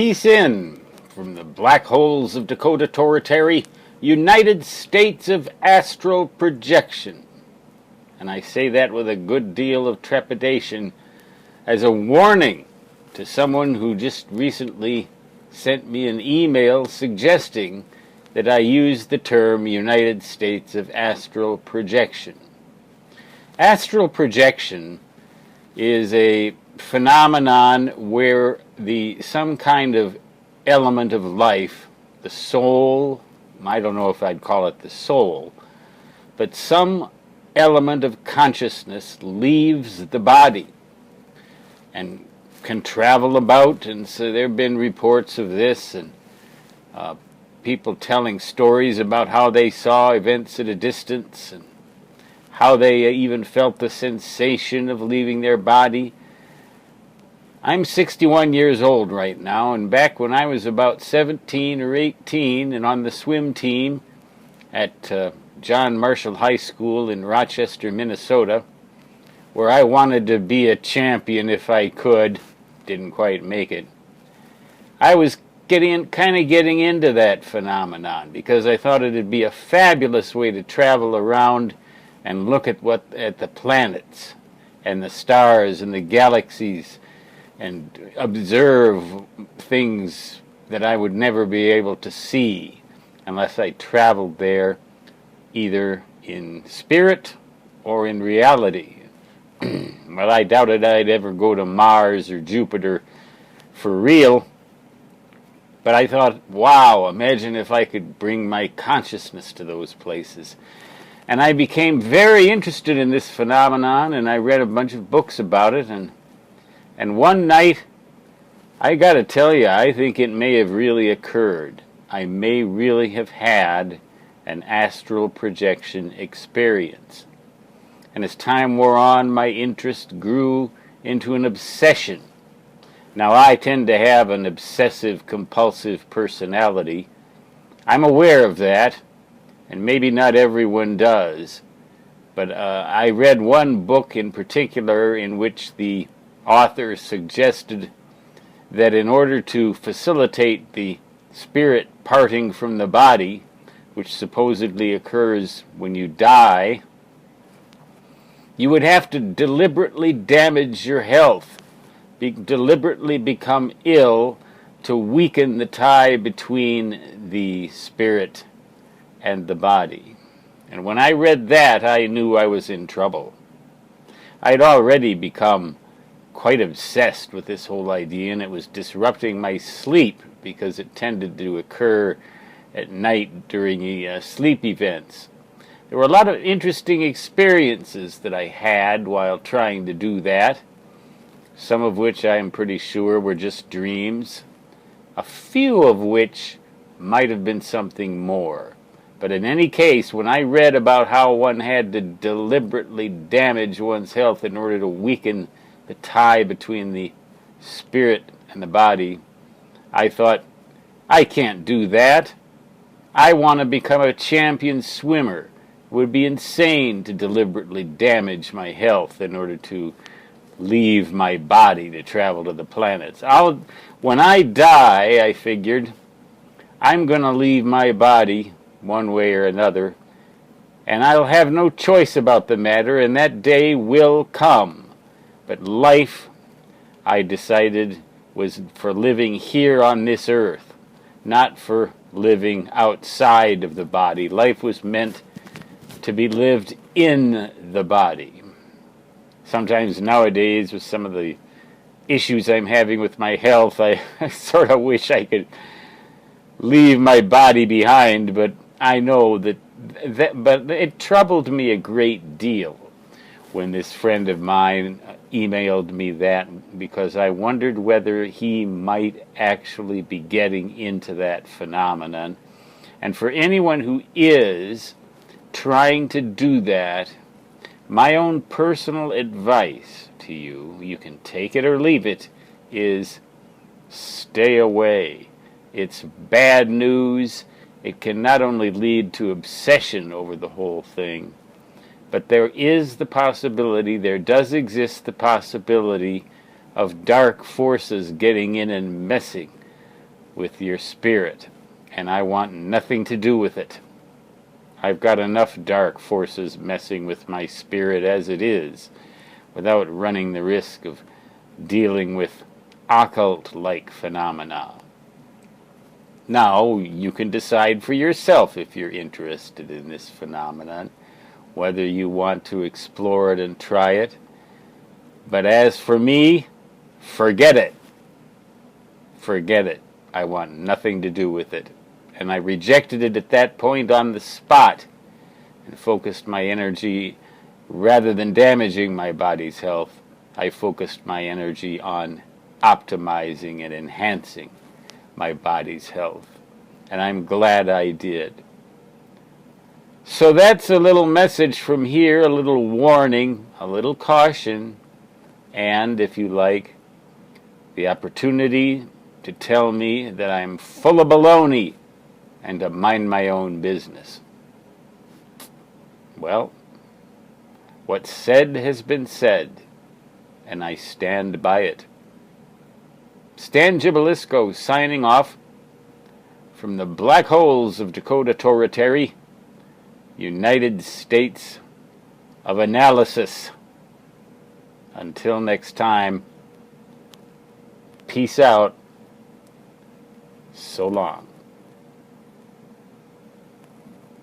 Peace in from the black holes of Dakota Territory, United States of Astral Projection. And I say that with a good deal of trepidation as a warning to someone who just recently sent me an email suggesting that I use the term United States of Astral Projection. Astral projection is a phenomenon where some kind of element of life, the soul, I don't know if I'd call it the soul, but some element of consciousness leaves the body and can travel about. And so there have been reports of this, and people telling stories about how they saw events at a distance and how they even felt the sensation of leaving their body. I'm 61 years old right now, and back when I was about 17 or 18 and on the swim team at John Marshall High School in Rochester, Minnesota, where I wanted to be a champion if I could, didn't quite make it, I was kind of getting into that phenomenon because I thought it'd be a fabulous way to travel around and look at the planets and the stars and the galaxies and observe things that I would never be able to see unless I traveled there either in spirit or in reality. Well, I doubted I'd ever go to Mars or Jupiter for real, but I thought, wow, imagine if I could bring my consciousness to those places. And I became very interested in this phenomenon, and I read a bunch of books about it, and one night, I got to tell you, I think it may have really occurred. I may really have had an astral projection experience. And as time wore on, my interest grew into an obsession. Now, I tend to have an obsessive-compulsive personality. I'm aware of that, and maybe not everyone does. But I read one book in particular in which the author suggested that in order to facilitate the spirit parting from the body, which supposedly occurs when you die, you would have to deliberately damage your health, deliberately become ill to weaken the tie between the spirit and the body. And when I read that, I knew I was in trouble. I'd already become quite obsessed with this whole idea, and it was disrupting my sleep because it tended to occur at night during sleep events. There were a lot of interesting experiences that I had while trying to do that, some of which I am pretty sure were just dreams, a few of which might have been something more. But in any case, when I read about how one had to deliberately damage one's health in order to weaken the tie between the spirit and the body, I thought, I can't do that. I want to become a champion swimmer. It would be insane to deliberately damage my health in order to leave my body to travel to the planets. When I die, I figured, I'm going to leave my body one way or another, and I'll have no choice about the matter, and that day will come. But life, I decided, was for living here on this earth, not for living outside of the body. Life was meant to be lived in the body. Sometimes nowadays, with some of the issues I'm having with my health, I sort of wish I could leave my body behind, but I know but it troubled me a great deal when this friend of mine emailed me that, because I wondered whether he might actually be getting into that phenomenon. And for anyone who is trying to do that, my own personal advice to you, you can take it or leave it, is stay away. It's bad news. It can not only lead to obsession over the whole thing, but there does exist the possibility of dark forces getting in and messing with your spirit, and I want nothing to do with it. I've got enough dark forces messing with my spirit as it is, without running the risk of dealing with occult-like phenomena. Now, you can decide for yourself if you're interested in this phenomenon, whether you want to explore it and try it. But as for me, forget it. Forget it. I want nothing to do with it. And I rejected it at that point on the spot and focused my energy, rather than damaging my body's health, I focused my energy on optimizing and enhancing my body's health. And I'm glad I did. So that's a little message from here, a little warning, a little caution, and, if you like, the opportunity to tell me that I'm full of baloney and to mind my own business. Well, what's said has been said, and I stand by it. Stan Gibilisco signing off from the black holes of Dakota Territory, United States of Analysis. Until next time, peace out. So long.